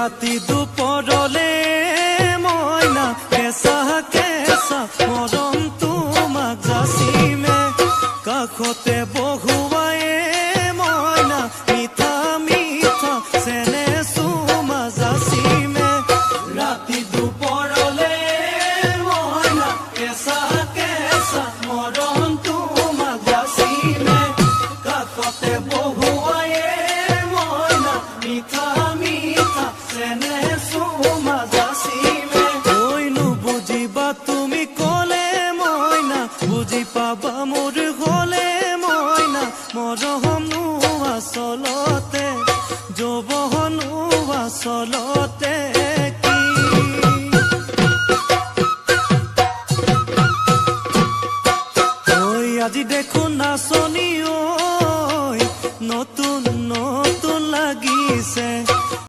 ৰাতি দুপৰলে মইনা কেঁচা কেঁচা মৰম তোমাক যাচিমে কাষতে বহুৱাই মইনা মিঠা মিঠা চেনে চুমা যাচিমে ৰাতি দুপৰলে মইনা কেঁচা কেঁচা মৰম তোমাক যাচিমে কাষতে বহুৱাই মইনা মিঠা মিঠা চেনে চুমা যাচিমে কৈনো বুজিবা তুমি ক'লে মইনা বুজি পাবা মোৰ হ'লে মইনা মৰমনো আচলতে যৌৱনো আচলতে